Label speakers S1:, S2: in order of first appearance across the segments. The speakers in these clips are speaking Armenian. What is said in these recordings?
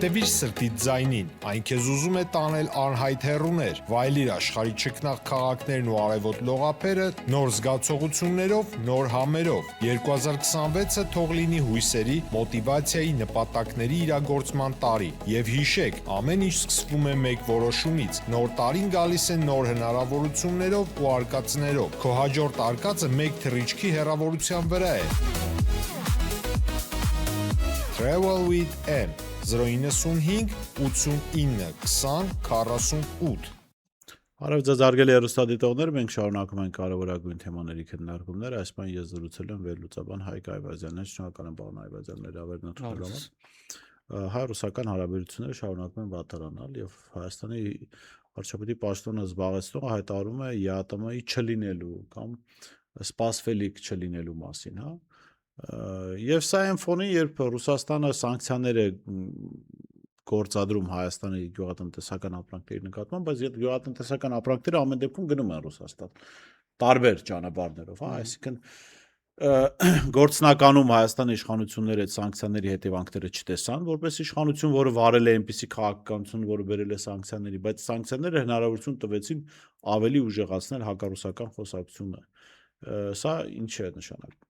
S1: Հետևիր սրտիդ ձայնին, այն քեզ ուզում է տանել անհայտ հեռուներ, վայելիր աշխարհի չքնաղ քաղաքներն ու արևոտ լողափերը նոր զգացողություններով, նոր համերով։ 2026-ը թող լինի հույսերի, մոտիվացիայի, նպատակների իրագործման տարի։ Եվ հիշեք, ամեն ինչ սկսվում է մեկ որոշումից։ Նոր տարին գալիս է նոր հնարավորություններով ու արկածներով։ Քո հաջորդ արկածը մեկ թռիչքի հեռավորության վրա է։ Travel with M 095 89 20 48
S2: Հարավ ձեզ արգելի հեռուստադիտողներ, մենք շարունակում ենք կարևորագույն թեմաների քննարկումները, այս բան ես զրուցել եմ վերլուծաբան Հայկ Այվազյանից, շնորհակալ եմ պարոն Այվազյան ներավերն ընդունելու համար։ Հայ-ռուսական հարաբերությունները շարունակում են վատարանալ եւ Հայաստանի վարչապետի պաշտոնը զբաղեցնողը հայտարարում է ԵԱՏՄ-ի չլինելու կամ սպասվելիք չլինելու մասին, հա։ Եվ սա այն ֆոնին, երբ Ռուսաստանը սանկցիաներ է գործադրում Հայաստանի գյուղատնտեսական ապրանքների նկատմամբ, բայց այդ գյուղատնտեսական ապրանքները ամեն դեպքում գնում են Ռուսաստան տարբեր ճանապարհներով, հա, այսինքն գործնականում Հայաստանի իշխանությունները այդ սանկցիաների հետևանքները չտեսան, որպես իշխանություն, որը վարել է այնպիսի քաղաքականություն, որը բերել է սանկցիաների, բայց սանկցիաները հնարավորություն տվեցին ավելի ուժեղացնել հակառուսական խոսակցությունը։ Սա ինչ է նշանակում։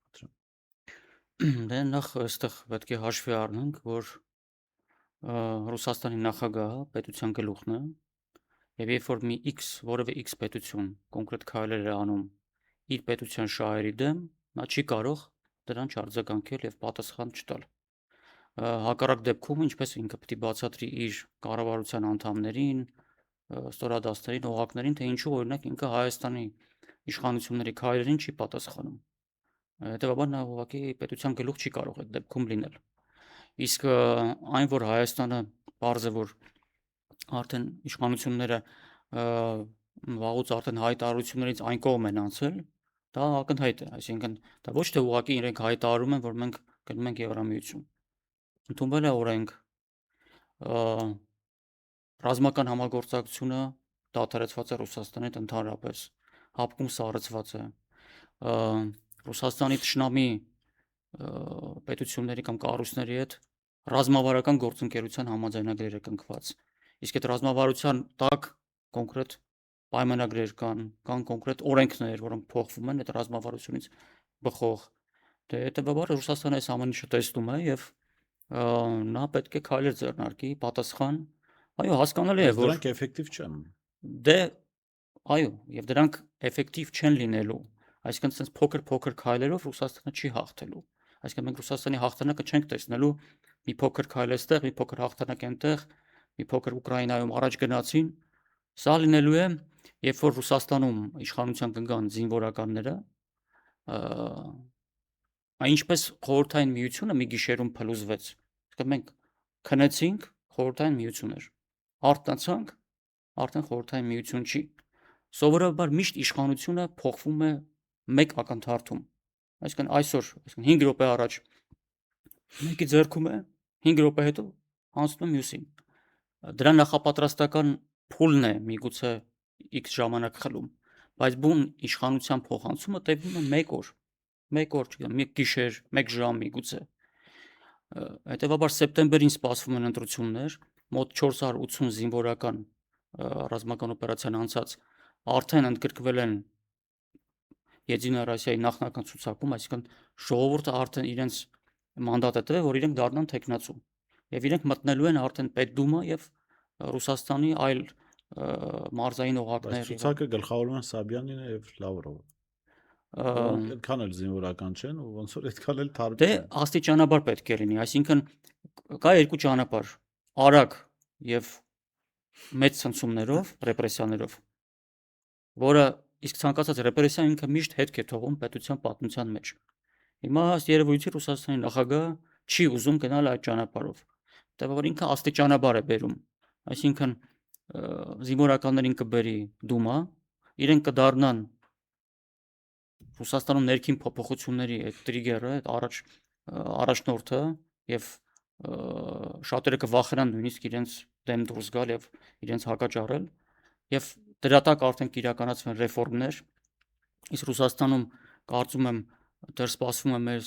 S3: Դե նախ այստեղ պետք է հաշվի առնենք, որ Ռուսաստանի նախագահը պետության գլուխն է, եւ երբ որ մի որևէ X պետություն կոնկրետ քայլեր է անում իր պետության շահերի դեմ, նա չի կարող դրան չարձագանքել եւ պատասխան չտալ։ Հակառակ դեպքում, ինչպես ինքը պետք է բացատրի իր կառավարության անդամներին, ստորադաստերին, օղակներին, թե ինչու օրինակ ինքը Հայաստանի իշխանությունների քայլերին չի պատասխանում։ Հետևաբար նա ուղղակի պետության գլուխ չի կարող այդ դեպքում լինել։ Իսկ այն, որ Հայաստանը բարձ է, որ արդեն իշխանությունները վաղուց արդեն հայտարարություններից այն կողմ են անցել, դա ակնհայտ է, այսինքն դա ոչ թե ուղղակի իրենք հայտարարում են, որ մենք գնում ենք Եվրամիություն։ Ընդունվել է օրենք, ռազմական համագործակցությունը դադարեցված է Ռուսաստանի հետ ընդհանրապես, հապկում սառեցված է։ Ռուսաստանի թշնամի պետությունների կամ կառույցների հետ ռազմավարական գործընկերության համաձայնագրեր է կնքված։ Իսկ այդ ռազմավարության տակ կոնկրետ պայմանագրեր կան կոնկրետ օրենքներ, որոնք փոխվում են այդ ռազմավարությունից բխող։ Դե հետևաբար Ռուսաստանը այս ամեն ինչը տեսնում է եւ նա պետք է քայլեր ձեռնարկի պատասխան։ Այո, հասկանալի է, որ
S2: դրանք էֆեկտիվ չեն։
S3: Դե այո, եւ դրանք էֆեկտիվ չեն լինելու։ Այսինքն sense փոքր քայլերով Ռուսաստանը չի հաղթելու։ Այսինքն մենք Ռուսաստանի հաղթանակը չենք տեսնելու մի փոքր քայլ այստեղ, մի փոքր հաղթանակ այնտեղ, մի փոքր Ուկրաինայում առաջ գնացին։ Սա լինելու է, երբ որ Ռուսաստանում իշխանության կգան զինվորականները, այնպես խորհրդային միությունը մի գիշերում փլուզվեց։ Այսինքն մենք քնեցինք, խորհրդային միություն էր։ Արթնացանք, արդեն խորհրդային միություն չի։ Սովորաբար միշտ իշխանությունը փոխվում է մեկ ակնթարթում։ Այսինքն այսօր, 5 րոպե առաջ մեկի ձեռքում է, 5 րոպե հետո անցնում է մյուսին։ Դրա նախապատրաստական փուլն է միգուցե X ժամանակ խլում, բայց բուն իշխանության փոխանցումը տևում է 1 օր, չգիտեմ, 1 գիշեր, 1 ժամ միգուցե։ Հետևաբար սեպտեմբերին սպասվում են ընտրություններ, մոտ 480 զինվորական ռազմական օպերացիան անցած արդեն ընդգրկվել են Եդինա Ռոսիայի նախնական ցուցակում, այսինքն ժողովուրդը արդեն իրենց մանդատ է տվել, որ իրենք դառնան տեխնացու։ Եվ իրենք մտնելու են արդեն Պետդումա եւ Ռուսաստանի այլ մարզային օղակներ։
S2: Ցուցակը գլխավորում են Սաբյանին եւ Լավրովը։ Այդքան էլ զինվորական չեն, ու ոնց որ այդքան էլ թարմ
S3: չեն։ Դե աստիճանաբար պետք է լինի, այսինքն կա երկու ճանապարհ՝ արագ եւ մեծ ցնցումներով, ռեպրեսիաներով, որը իսկ ցանկացած ռեպրեսիա ինքը միշտ հետք է թողում պետության պատմության մեջ։ Հիմա ըստ երևույթի Ռուսաստանի նախագահը չի ուզում գնալ այդ ճանապարհով։ Հետևաբար ինքը աստիճանաբար է բերում, այսինքն զինվորականներին կբերի Դումա, իրենք կդառնան Ռուսաստանում ներքին փոփոխությունների այդ տրիգերը, այդ առաջնորդը եւ շատերը կվախենան նույնիսկ իրենց դեմ դուրս գալ եւ իրենց հակաճառել եւ դրա տակ արդեն կիրականացվեն ռեֆորմներ։ Իսկ Ռուսաստանում կարծում եմ դեռ սպասվում է մեր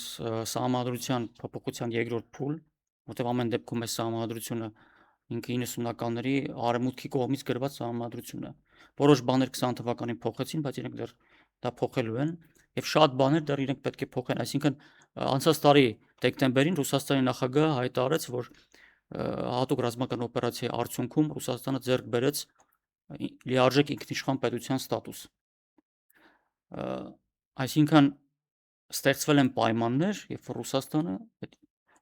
S3: սահմանադրության փոփոխության երկրորդ փուլ, որտեղ ամեն դեպքում այս սահմանադրությունը ինքը 90-ականների արևմուտքի կողմից գրված համադրությունը։ Որոշ բաներ 20 թվականին փոխեցին, բայց իրենք դեռ դա փոխելու են եւ շատ բաներ դեռ իրենք պետք է փոխեն, այսինքն անցած տարի դեկտեմբերին Ռուսաստանի նախագահը հայտարարեց, որ հատուկ ռազմական օպերացիայի արդյունքում Ռուսաստանը ձեռք բերեց լիարժեք ինքնիշխան պետության ստատուս։ Այսինքն ստեղծվել են պայմաններ, երբ որ Ռուսաստանը այդ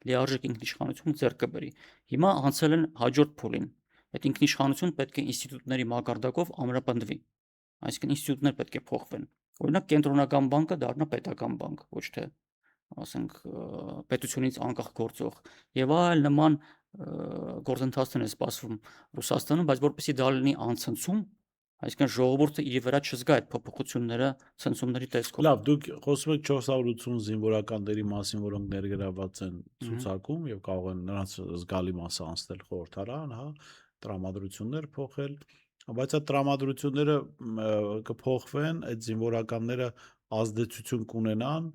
S3: լիարժեք ինքնիշխանությունը ձեռք կբերի։ Հիմա անցել են հաջորդ փուլին։ Այդ ինքնիշխանությունը պետք է ինստիտուտների մակարդակով ամրապնդվի։ Այսինքն ինստիտուտներ պետք է փոխվեն։ Օրինակ կենտրոնական բանկը դառնա պետական բանկ, ոչ թե ասենք պետությունից անկախ գործող եւ այլ նման գործընթացներ են սպասվում Ռուսաստանում, բայց որպեսզի դա լինի անցնցում, այսինքն ժողովուրդը իր վրա չզգա այդ փոփոխությունները ցնցումների տեսքով։
S2: Լավ, դուք խոսում եք 480 զինվորականների մասին, որոնք ներգրաված են ցուցակում եւ կարող են նրանց զգալի մասը անցնել խորհրդարան, հա, տրամադրություններ փոխել, բայց այդ տրամադրությունները կփոխվեն, այդ զինվորականները ազդեցություն կունենան,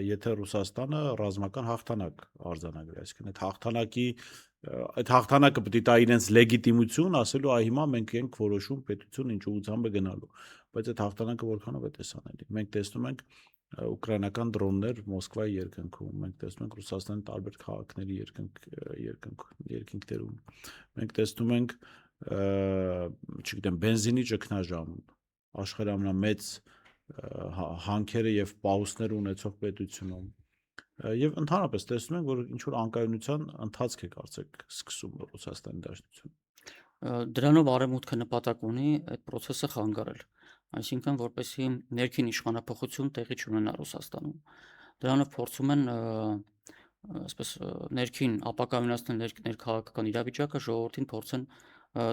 S2: եթե Ռուսաստանը ռազմական հաղթանակ արձանագրի, այսինքն այդ հաղթանակը պետք է տա իրենց լեգիտիմություն, ասելու այ հիմա մենք ենք որոշում պետություն ինչ ուղղությամբ է գնալու, բայց այդ հաղթանակը որքանով է տեսանելի։ Մենք տեսնում ենք ուկրաինական դրոններ Մոսկվայի երկնքում, մենք տեսնում ենք Ռուսաստանի տարբեր քաղաքների երկինքներում, մենք տեսնում ենք, չգիտեմ, բենզինի ճգնաժամ, աշխարհի ամենամեծ հանքերը եւ պահուստներ ունեցող պետությունում եւ ընդհանրապես տեսնում ենք, որ ինչ որ անկայունության ընթացք է կարծեք սկսում Ռուսաստանի Դաշնությունը։
S3: Դրանով արևմուտքը նպատակ ունի այդ process-ը խանգարել, այսինքն որպեսզի ներքին իշխանապահություն տեղի չունենա Ռուսաստանում։ Դրանով փորձում են այսպես ներքին ապակայունացնել ներքաղաքական իրավիճակը, ժողովրդին փորձեն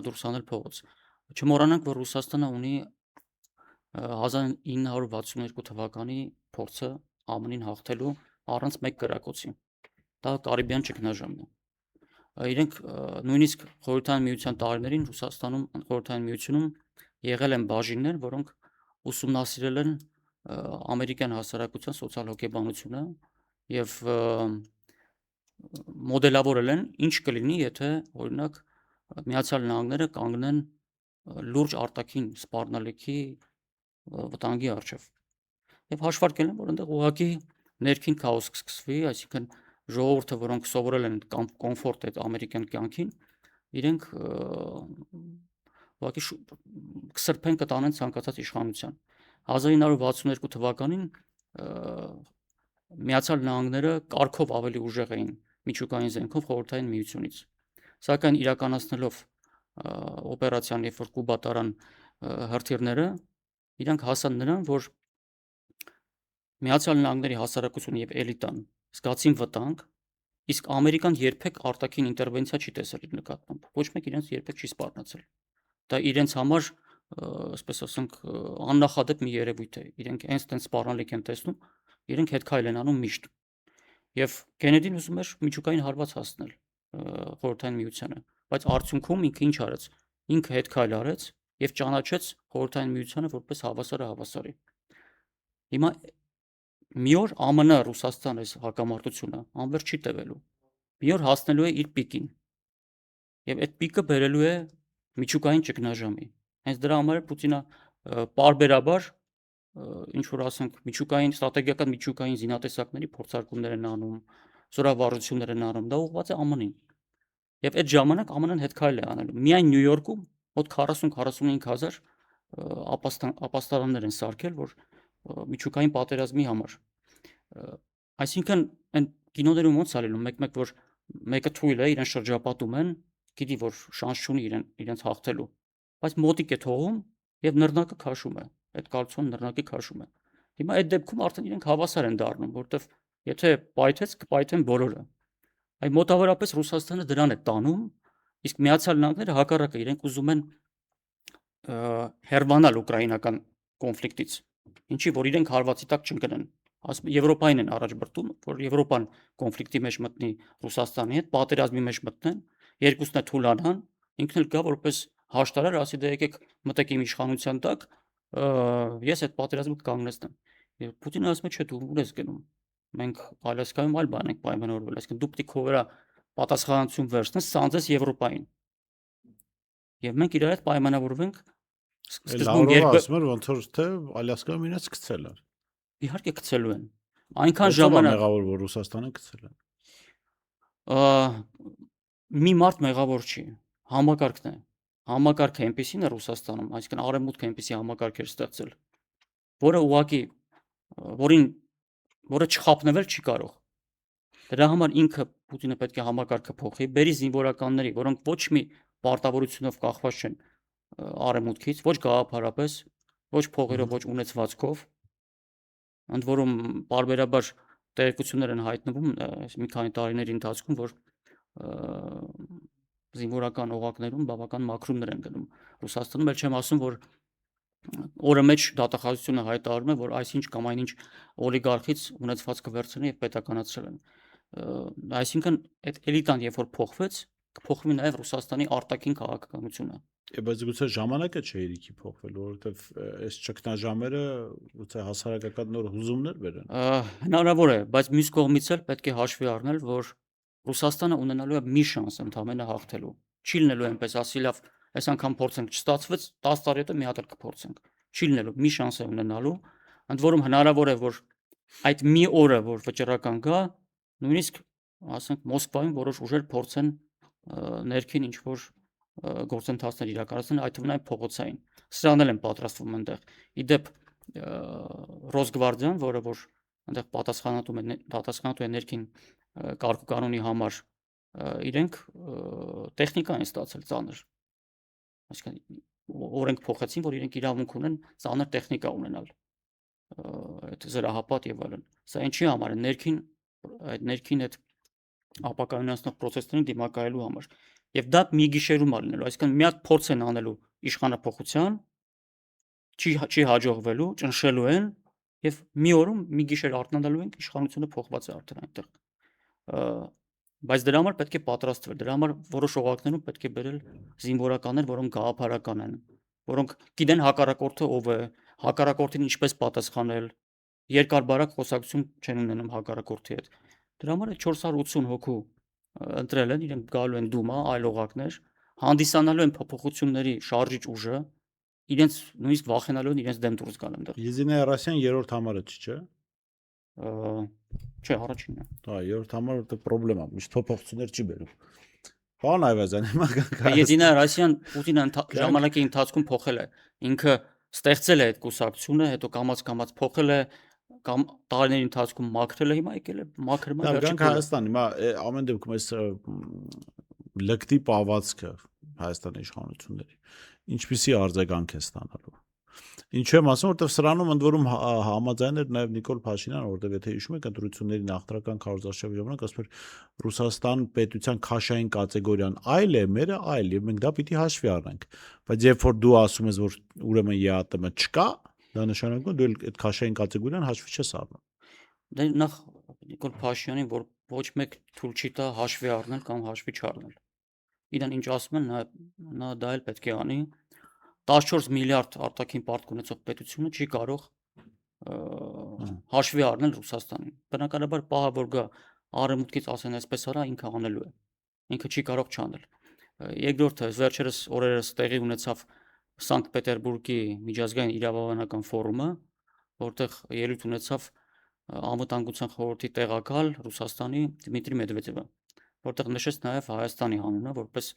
S3: դուրս հանել փողոց։ Չմոռանանք, որ Ռուսաստանը ունի 1962 թվականի փորձը ԱՄՆ-ին հաղթելու առանց մեկ կրակոցի։ Դա Կարիբյան ճգնաժամն է։ Իրենք նույնիսկ Խորհրդային Միության տարիներին Ռուսաստանում, Խորհրդային Միությունում եղել են բաժիններ, որոնք ուսումնասիրել են ամերիկյան հասարակության սոցիալ-հոգեբանությունը եւ մոդելավորել են ինչ կլինի, եթե օրինակ Միացյալ Նահանգները կանգնեն լուրջ արտաքին սպառնալիքի վտանգի առջև։ Եվ հաշվարկել են, որ այնտեղ ուղղակի ներքին քաոս կսկսվի, այսինքն ժողովուրդը, որոնք սովորել են կոմֆորտ այդ ամերիկյան կյանքին, իրենք ուղղակի կսրբեն կտանեն ցանկացած իշխանության։ 1962 թվականին Միացյալ Նահանգները կարգով ավելի ուժեղ էին միջուկային զենքով Խորհրդային Միությունից։ Սակայն իրականացնելով օպերացիան, երբ որ Կուբա տարան հրթիռները, իրանք հասան նրան, որ Միացյալ Նահանգների հասարակությունը եւ էլիտան զգացին վտանգ, իսկ Ամերիկան երբեք արտաքին ինտերվենցիա չի տեսել իր նկատմամբ։ Ոչ մեկ իրենց երբեք չի սպառնացել։ Դա իրենց համար, այսպես ասենք, աննախադեպ մի երևույթ է։ Իրենք հենց տենց սպառնալիք են տեսնում, իրենք հետ քայլ են անում միշտ։ Եվ Կենեդին ուզում էր միջուկային հարված հասնել Խորհրդային Միությանը, բայց արդյունքում ինքը ինչ արեց։ Ինքը հետ քայլ արեց եւ ճանաչեց Խորհրդային Միությանը որպես հավասարի։ Հիմա մի օր ԱՄՆ Ռուսաստան այս հակամարտությունը անվերջ չի տևելու։ Մի օր հասնելու է իր պիկին։ Եվ այդ պիկը բերելու է միջուկային ճգնաժամի։ Հենց դրա համար Պուտինը պարբերաբար ինչ որ ասենք ստրատեգիական միջուկային զինատեսակների փորձարկումներ են անում, զորավարժություններ են անում, դա ուղղված է ԱՄՆ-ին։ Եվ այդ ժամանակ ԱՄՆ-ն հետ քայլ է անելու։ Միայն Նյու Յորքում մոտ 40-45000 ապաստարաններ են սարքել, որ միջուկային պատերազմի համար։ Այսինքն այն կինոներում ոնց է լինում, մեկ-մեկ որ մեկը թույլ է, իրեն շրջապատում են, գիտի որ շանս չունի իրենց հաղթելու, բայց մոտիկ է թողում եւ նռնակը քաշում է, այդ կալցոն նռնակի քաշում է։ Հիմա այդ դեպքում արդեն իրենք հավասար են դառնում, որտեվ եթե պայթեց, կպայթեն բոլորը։ Այ մոտավորապես Ռուսաստանը դրան է տանում, իսկ Միացյալ Նահանգները հակառակը, իրենք ուզում են հեռվանալ ուկրաինական կոնֆլիկտից, ինչի որ իրենք հարվածի տակ չընկնեն։ Եվրոպային են առաջ բրտում, որ Եվրոպան կոնֆլիկտի մեջ մտնի Ռուսաստանի հետ, պատերազմի մեջ մտնեն, երկուսն է թուլանան, ինքն էլ գա որպես հաշտարար, ասի դե եկեք մտեք իմ իշխանության տակ, ես այդ պատերազմը կկանգնեցնեմ։ Եվ Պուտինը ասում է, չէ, դու ուր ես գնում։ Մենք Ալյասկայում այլ բան ենք պայմանավորվել, այսինքն դու պետք է քո վրա պատասխանատվություն վերցնես սանձես Եվրոպային։ Եւ մենք իրար հետ պայմանավորվենք սկզբում
S2: Լավրովը ասում էր ոնց որ թե Ալյասկայում իրենց գցել են։
S3: իհարկե գցելու են։ Այնքան
S2: Ոնց է
S3: ժամանակ
S2: մեղավոր որ Ռուսաստանը գցել են։
S3: մի մարդ մեղավոր չի, համակարգն է։ Համակարգը այնպեսին է Ռուսաստանում, այսինքն արևմուտքը այնպեսի համակարգ էր ստեղծել, որը ուղղակի որը չխափնվել չի կարող։ Դրա համար ինքը Պուտինը պետք է համակարգը փոխի, բերի զինվորականների, որոնք ոչ մի պարտավորությունով կախված չեն արևմուտքից, ոչ գաղափարապես, ոչ փողերով, ոչ ունեցվածքով, ընդ որում բարբերաբար տեղեկություններ են հայտնվում մի քանի տարիների ընթացքում, որ զինվորական օղակներում բավական մաքրումներ են գնում Ռուսաստանում, ել չեմ ասում, որ օրը մեջ դատախազությունը հայտարարում է, որ այսինչ կամ այնինչ օլիգարխից ունեցվածքը վերցրել եւ պետականացրել են։ Այսինքն այդ էլիտան երբ որ փոխվեց, կփոխվի նաեւ Ռուսաստանի արտաքին քաղաքականությունը։
S2: Բայց գուցե ժամանակը չէ իրիքի փոխվելու, որովհետև այս ճգնաժամերը գուցե հասարակական նոր հուզումներ բերեն։
S3: Հնարավոր է, բայց մյուս կողմից էլ պետք է հաշվի առնել, որ Ռուսաստանը ունենալու է մի շանս ընդամենը հաղթելու։ Չի լինելու այնպես ասի լավ, այս անգամ փորձենք, չստացվեց, 10 տարի հետո մի հատ էլ կփորձենք։ Չի լինելու, մի շանս է ունենալու, ընդ որում հնարավոր է, որ այդ մի օրը, որ վճռական գա, նույնիսկ ասենք Մոսկվայում որոշ ուժեր փորձեն ներքին ինչ որ գործընթացներ իրականացնել, այդ թվում նաև փողոցային։ Սրանն էլ են պատրաստվում այնտեղ։ Իդեպ Ռոսգվարդիան, որը որ այնտեղ պատասխանատու է ներքին կարգուկանոնի համար, իրենք տեխնիկա են ստացել ծանր։ Այսինքն օրենք փոխեցին, որ իրենք իրավունք ունեն ծանր տեխնիկա ունենալ։ Այդ զրահապատ եւ այլն։ Սա ինչի համար է ներքին այդ ապակայունացնող process-ներին դիմակայելու համար։ Եվ դա մի գիշերում է լինելու, այսինքն մի հատ փորձ են անելու իշխանափոխության, չի հաջողվելու, ճնշելու են եւ մի օրում մի գիշեր արթնանալու են իշխանությունը փոխված է արդեն այնտեղ։ Բայց դրա համար պետք է պատրաստվել, դրա համար որոշ օղակներում պետք է բերել զինվորականներ, որոնք գաղափարական են, որոնք գիտեն հակառակորդը ով է, հակառակորդին ինչպես պատասխանել, երկար բարակ խոսակցություն չեն ունենում հակառակորդի հետ։ Դրա համար 480 հոգու ընտրել են, իրենք գալու են դումա, այլ օղակներ, հանդիսանալու են փոփոխությունների շարժիչ ուժը, իրենց նույնիսկ վախենալու են իրենց դեմ դուրս գալ այնտեղ։
S2: Եզինե Ռասիան երրորդ համարը չէ։
S3: Չէ, առաջինն է։
S2: Հա, երրորդ համարը որտեղ խնդրեմ է, միշտ փոփոխություններ չի բերում։ Պարոն Այվազյան, հիմա
S3: Եզինե Ռասիան Պուտինը ժամանակի ընթացքում փոխել է։ Ինքը ստեղծել է այդ կուսակցությունը, հետո կամաց փոխել է, կամ տարիների ընթացքում մաքրել է, հիմա եկել է մաքրում է
S2: վերջին Հայաստան, հիմա ամեն դեպքում այս լկտի պահվածքը Հայաստանի իշխանությունների ինչպիսի արձագանք է ստանալու։ Ինչու եմ ասում, որովհետև սրանում ընդ որում համաձայն էր նաև Նիկոլ Փաշինյանը, որովհետև եթե հիշում եք, ընտրությունների նախնական քարոզարշավի ժամանակ ասում էր Ռուսաստան պետության քաշային կատեգորիան այլ է, մերը այլ, եւ մենք դա պիտի հաշվի առնենք։ Բայց երբ որ դու ասում ես, որ ուրեմն ԵԱՏՄ չկա, դա նշանակում է դու այդ քաշային կատեգորիան հաշվի չես առնում։
S3: Դե նախ Նիկոլ Փաշինյանին, որ ոչ մեկ թույլ չի տա հաշվի առնել կամ հաշվի չառնել։ Իրան ինչ ասում են, նա դա էլ պետք է անի։ 14 միլիարդ արտաքին պարտք ունեցող պետությունը չի կարող հաշվի առնել Ռուսաստանին։ Բնականաբար պահը որ գա արևմուտքից ասեն այսպես արա, ինքը անելու է։ Ինքը չի կարող չանել։ Երկրորդը վերջերս օրերս տեղի ունեցավ Սանկտ Պետերբուրգի միջազգային իրավաբանական ֆորումը, որտեղ ելույթ ունեցավ անվտանգության խորհրդի տեղակալ Ռուսաստանի Դմիտրի Մեդվեդևը, որտեղ նշեց նաև Հայաստանի անունը որպես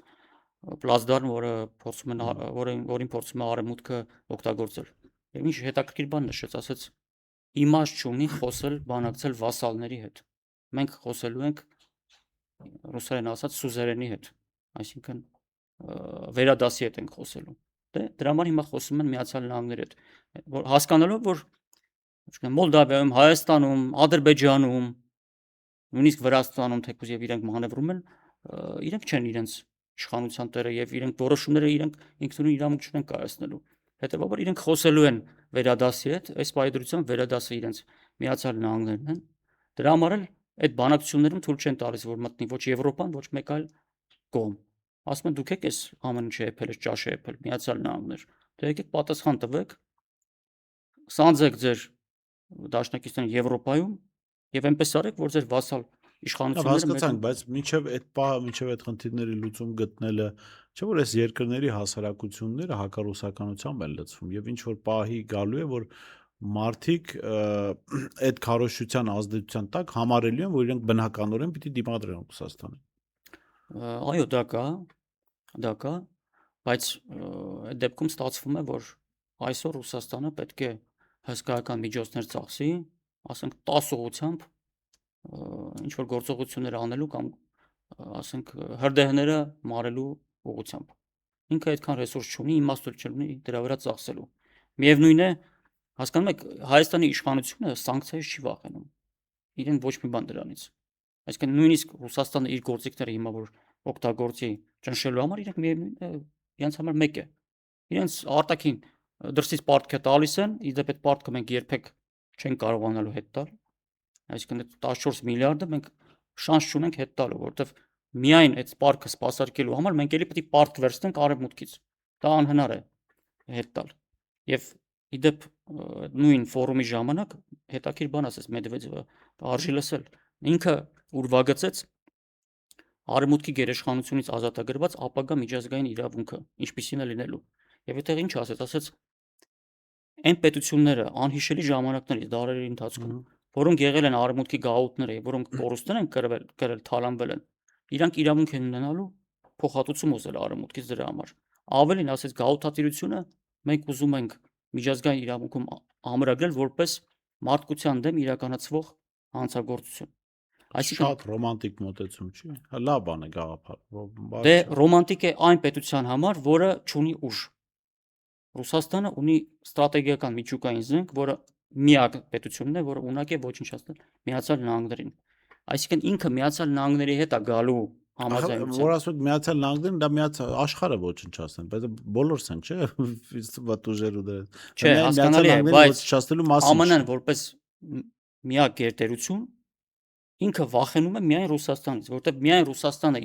S3: պլացդարմ, որին փորձում է արևմուտքը օգտագործել։ Եվ ինչ հետաքրքիր բան նշեց, ասեց իմաստ չունի խոսել, բանակցել վասալների հետ։ Մենք խոսելու ենք ռուսերեն ասած սուզերենի հետ, այսինքն վերադասի հետ ենք խոսելու։ Դե դրա համար հիմա խոսում են Միացյալ Նահանգների հետ, որ հասկանալով, որ Մոլդավիայում, Հայաստանում, Ադրբեջանում, նույնիսկ Վրաստանում թեկուզ եւ իրենք մանևրում են, իրենք չեն իրենց իշխանության տերը եւ իրենք որոշումները իրենք ինքնուրույն իրավունք չունեն կայացնելու։ Հետեւաբար իրենք խոսելու են վերադասի հետ, այս պայդրությամբ վերադասը իրենց Միացյալ Նահանգներն են։ Դրա համար էլ այդ բանակցություններում թույլ չեն տալիս, որ մտնի ոչ Եվրոպան, ոչ մեկ այլ կողմ։ Ասում են դուք եք այս ամեն ինչը եփել, ճաշը եփել, Միացյալ Նահանգներ։ Դե եկեք պատասխան տվեք։ Սանձեք ձեր դաշնակիցներին Եվրոպայում եւ այնպես արեք, որ ձեր վասալ իշխանությունները
S2: հասկացանք, բայց մինչև այդ պահը, մինչև այդ խնդիրների լուծում գտնելը, չէ՞ որ այս երկրների հասարակությունները հակառուսականությամբ են լցվում եւ ինչ որ պահի գալու է, որ մարդիկ այդ քարոզչության ազդեցության տակ համարելու են, որ իրենք բնականորեն պիտի դիմադրեն Ռուսաստանին։
S3: Այո, դա կա, բայց այդ դեպքում ստացվում է, որ այսօր Ռուսաստանը պետք է հսկայական միջոցներ ծախսի, ասենք 10 ուղղությամբ ինչ որ գործողություններ անելու կամ ասենք հրդեհները մարելու ուղղությամբ։ Ինքը այդքան ռեսուրս չունի, իմաստ չունի դրա վրա ծախսելու։ Միևնույն է, հասկանում եք, Հայաստանի իշխանությունը սանկցիայից չի վախենում։ Իրեն ոչ մի բան դրանից։ Այսինքն նույնիսկ Ռուսաստանը իր գործիքները հիմա որ օգտագործի ճնշելու համար, իրենք միևնույն է, իրենց համար մեկ է։ Իրենց արտաքին դրսից պարտք է տալիս են, իդեպ այդ պարտքը մենք երբեք չենք կարողանալու հետ տալ։ Այսինքն 14 միլիարդը մենք շանս չունենք հետ տալու, որովհետև միայն այդ պարտքը սպասարկելու համար մենք էլի պետք է պարտք վերցնենք արևմուտքից։ Դա անհնար է հետ տալ։ Եվ իդեպ նույն ֆորումի ժամանակ հետաքրիր բան ասեց Մեդվեդևը, արժի լսել։ Ինքը ուրվագծեց արևմուտքի գերիշխանությունից ազատագրված ապագա միջազգային իրավունքը, ինչպիսին է լինելու։ Եվ այդտեղ ինչ ասեց, այն պետությունները անհիշելի ժամանակներից դարերի ընթացքում, որոնք եղել են արևմուտքի գաղութները, որոնք կորուստներ են կրել, թալանվել են, իրանք իրավունք են ունենալու փոխհատուցում ուզել արևմուտքից դրա համար։ Ավելին ասեց գաղութատիրությունը մենք ուզում ենք միջազգային իրավունքում ամրագրել որպես մարդկության դեմ իրականացվող հանցագործություն։
S2: Այսինքն շատ ռոմանտիկ մոտեցում չի։ Լավ բան է գաղափար։
S3: Դե ռոմանտիկ է այն պետության համար, որը չունի ուժ։ Ռուսաստանը ունի ստրատեգիական միջուկային զենք, որը միակ պետությունն է, որը ունակ է ոչնչացնել Միացյալ Նահանգներին։ Այսինքն ինքը Միացյալ Նահանգների հետ է գալու համաձայնության։
S2: Որ ասում եք Միացյալ Նահանգներն դա միացյալ աշխարհը ոչնչացնեն, բայց բոլորս են, չէ՞, վատ ուժերու դրա։
S3: Չէ, հասկանալի է, բայց
S2: ոչնչացնելու մասին։
S3: ԱՄՆ-ն որպես միակ գերտերություն ինքը վախենում է միայն Ռուսաստանից, որովհետև միայն Ռուսաստանը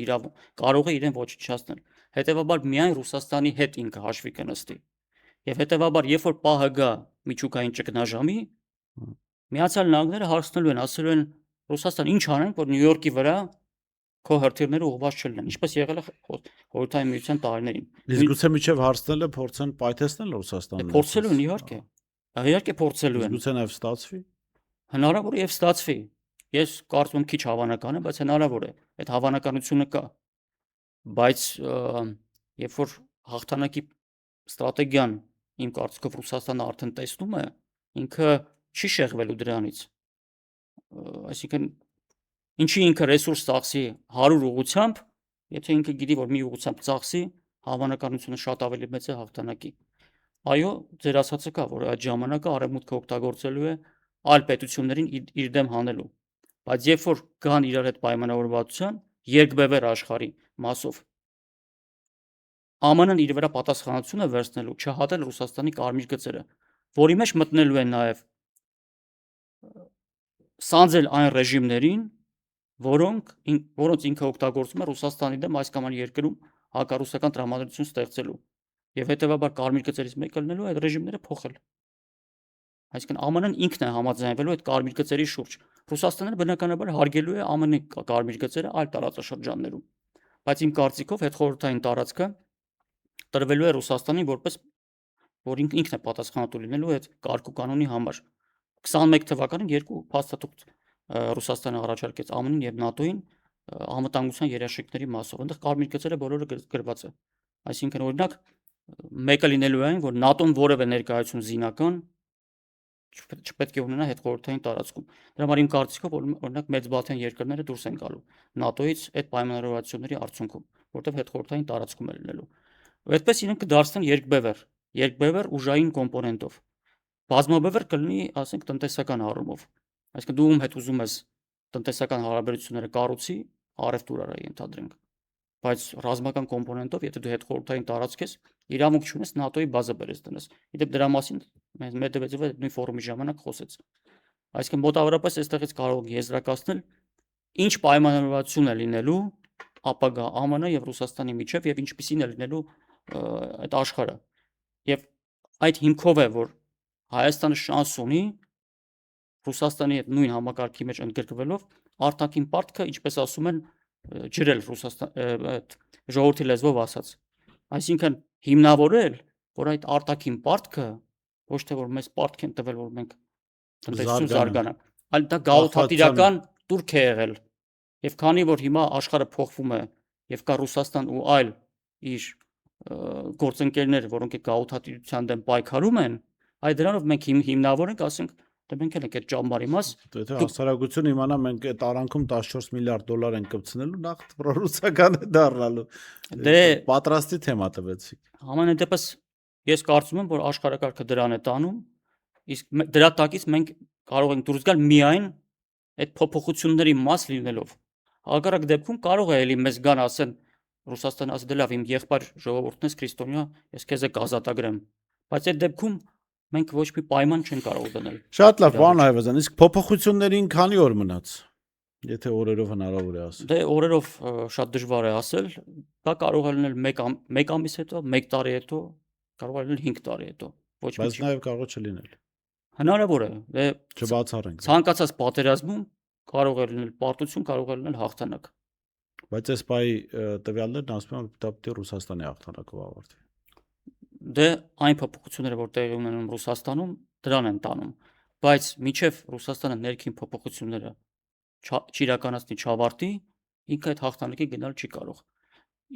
S3: կարող է իրեն ոչնչացնել։ Հետևաբար միայն Ռուսաստանի հետ ինքը հաշվի կնստի։ Եվ հետևաբար, երբ որ պահը գա միջուկային ճգնաժամի, Միացյալ Նահանգները հարցնելու են, ասելու են Ռուսաստան ինչ անենք, որ Նյու Յորքի վրա քո հրթիռները ուղղված չլինեն, ինչպես եղել է Խորհրդային Միության տարիներին։
S2: Իսկ գուցե միջև հարցնելը փորձեն պայթեցնել Ռուսաստանին։
S3: Փորձելու են իհարկե։ Իհարկե փորձելու են։
S2: Գուցե նաև ստացվի։
S3: Հնարավոր է եւ ստացվի։ Ես կարծում եմ քիչ հավանական է, բայց հնարավոր է։ Այդ հավանականությունը կա։ Բայց երբ որ հաղթանակի ստրատեգիան իմ կարծիքով Ռուսաստանը արդեն տեսնում է, ինքը չի շեղվելու դրանից։ Այսինքն ինչի ինքը ռեսուրս ծախսի 100 ուղղությամբ, եթե ինքը գիտի, որ մի ուղղությամբ ծախսի, հավանականությունը շատ ավելի մեծ է հաղթանակի։ Այո, ձեր ասածը կա, որ այդ ժամանակը արևմուտքը օգտագործելու է այլ պետություններին իր դեմ հանելու։ Բայց երբ որ կան իրար հետ պայմանավորվածության, երկբևեռ աշխարհի մասով ԱՄՆ-ն իր վրա պատասխանատվություն է վերցնելու չհատել Ռուսաստանի կարմիր գծերը, որի մեջ մտնելու են նաև սանձել այն ռեժիմներին, որոնց ինքը օգտագործում է Ռուսաստանի դեմ այս կամ այլ երկրում հակառուսական տրամադրություն ստեղծելու։ Եվ հետևաբար կարմիր գծերից մեկը լինելու այդ ռեժիմները փոխել։ Այսինքն ԱՄՆ-ն ինքն է համաձայնվելու այդ կարմիր գծերի շուրջ։ Ռուսաստանը բնականաբար հարգելու է ԱՄՆ-ի կարմիր գծերը այլ տարածաշրջաններում։ Բայց իմ կարծիքով հետխորհրդային տարածքը տրվելու է Ռուսաստանին որպես որ ինքն է պատասխանատու լինելու այդ կարգ ու կանոնի համար։ 21 թվականին երկու փաստաթուղթ Ռուսաստանը առաջարկեց ԱՄՆ-ին եւ ՆԱՏՕ-ին անվտանգության երաշխիքների մասով։ Այնտեղ կարմիր գծերը բոլորը գրված է։ Այսինքն օրինակ մեկը լինելու է այն, որ ՆԱՏՕ-ն որևէ ներկայություն զինական չպետք է ունենա հետխորհրդային տարածքում։ Դրա համար իմ կարծիքով օրինակ մեծ բալթյան երկրները դուրս են գալու ՆԱՏՕ-ից այդ պայմանավորվածությունների արդյունքում, որտեղ հետխորհրդային տարածքում է լինելու։ Այդպես իրենք կդարձնեն երկբևեռ ուժային կոմպոնենտով։ Բազմաբևեռ կլինի, ասենք, տնտեսական առումով։ Այսինքն դու ում հետ ուզում ես տնտեսական հարաբերությունները կառուցի, առևտուր արա ենթադրենք։ Բայց ռազմական կոմպոնենտով, եթե դու հետխորհրդային տարածք ես, իրավունք չունես ՆԱՏՕ-ի բազա բերես տնես։ Իդեպ դրա մասին Մեդվեդևը նույն ֆորումի ժամանակ խոսեց։ Այսինքն մոտավորապես այստեղից կարող ենք եզրակացնել ինչ պայմանավորվածություն է լինելու ապագա ԱՄՆ եւ Ռուսաստանի միջև եւ ինչպիսին է լինելու այդ աշխարհը։ Եվ այդ հիմքով է, որ Հայաստանը շանս ունի Ռուսաստանի հետ նույն համակարգի մեջ ընդգրկվելով արտաքին պարտքը, ինչպես ասում են, ջրել ժողովրդի լեզվով ասած։ Այսինքն հիմնավորել, որ այդ արտաքին պարտքը ոչ թե որ մեզ պարտք են տվել, որ մենք տնտեսություն զարգանանք, այլ դա գաղութատիրական турք է եղել։ Եվ քանի որ հիմա աշխարհը փոխվում է եւ կա Ռուսաստան ու այլ իր գործընկերներ, որոնք այդ գաղութատիրության դեմ պայքարում են, այդ դրանով մենք հիմնավոր ենք, ասենք, դե մենք էլ ենք այդ ճամբարի մաս։
S2: Եթե հասարակությունը իմանա մենք այդ արանքում 14 միլիարդ դոլար ենք կպցնելու, նախ ռուսական է դառնալու։
S3: Դե
S2: պատրաստի թեմա տվեցիք։
S3: Համենայն դեպս ես կարծում եմ, որ աշխարհակարգը դրան է տանում, իսկ դրա տակից մենք կարող ենք դուրս գալ միայն այդ փոփոխությունների մաս լինելով։ Հակառակ դեպքում կարող է էլի մեզ գան ասեն Ռուսաստանը ասի դե լավ իմ եղբայր ժողովուրդն ես քրիստոնյա, ես քեզ եք ազատագրեմ։ Բայց այդ դեպքում մենք ոչ մի պայման չեն կարող դնել։
S2: Շատ լավ, պարոն Այվազյան, իսկ փոփոխություններին քանի օր մնաց։ Եթե օրերով հնարավոր է ասել։
S3: Դե օրերով շատ դժվար է ասել, դա կարող է լինել 1 ամիս հետո, 1 տարի հետո, կարող է լինել 5 տարի հետո։ Ոչ մի
S2: Բայց նաև կարող է չլինել։
S3: հնարավոր է։ Դե
S2: Չբացառենք։
S3: ցանկացած պատերազմում կարող է լինել պարտություն, կարող է լինել հաղթանակ։
S2: Բայց այս պայի տվյալներն ասում են, որ դա պետք է Ռուսաստանի հաղթանակով ավարտվի։
S3: Դե այն փոփոխությունները, որ տեղի ունենում Ռուսաստանում, դրան են տանում, բայց մինչև Ռուսաստանը ներքին փոփոխությունները չիրականացնի, չավարտի, ինքը այդ հաղթանակի գնալ չի կարող։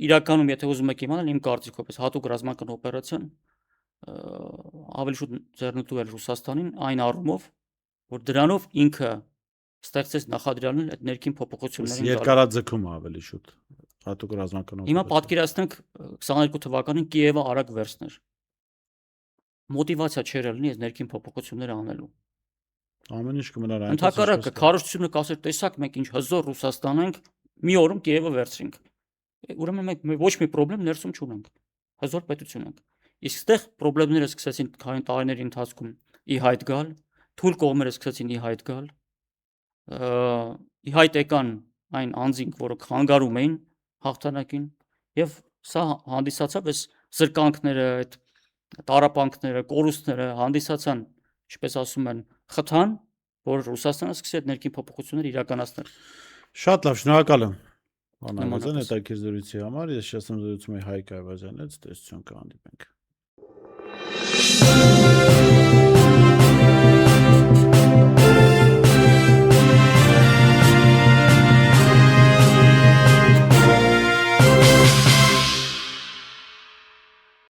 S3: Իրականում, եթե ուզում եք իմանալ, իմ կարծիքով, հատուկ ռազմական օպերացիան ավելի շուտ ձեռնտու է Ռուսաստանին այն առումով, որ դրանով ինքը ստեղծեց նախադրյալն այդ ներքին փոփոխություններին։
S2: Երկարաձգում ավելի շուտ։ Հատուկ ռազմական
S3: Հիմա պատկերացնենք 22 թվականին Կիևը արագ վերցներ։ Մոտիվացիա չէր լինի այս ներքին փոփոխությունները անելու։
S2: Ամեն ինչ կմնար այնպես։
S3: Ընդհակառակը քարոզությունը կասեր, տեսակ մենք ինչ հզոր Ռուսաստան ենք, մի օրում Կիևը վերցրինք։ Ուրեմն մենք ոչ մի խնդրեմ ներսում չունենք։ Հզոր պետություն ենք։ Իսկ այդտեղ խնդիրները սկսեցին քանի տարիների ընթացքում ի հայտ գալ, թույլ կողմերը սկսեցին ի հայտ գալ։ Ի հայտ եկան այն անձինք, որոնք խանգարում էին հաղթանակին, եւ սա հանդիսացավ այս զրկանքները, այդ տարապանքները, կորուստները հանդիսացան, ինչպես ասում են, խթան, որ Ռուսաստանը սկսի այդ ներքին փոփոխությունները իրականացնել։
S2: Շատ լավ, շնորհակալ եմ։ Պարոն Այվազյան, հետաքրքիր զրույցի համար ես շնորհում եմ Հայկ Այվազյանից, տեսություն կհանդիպենք։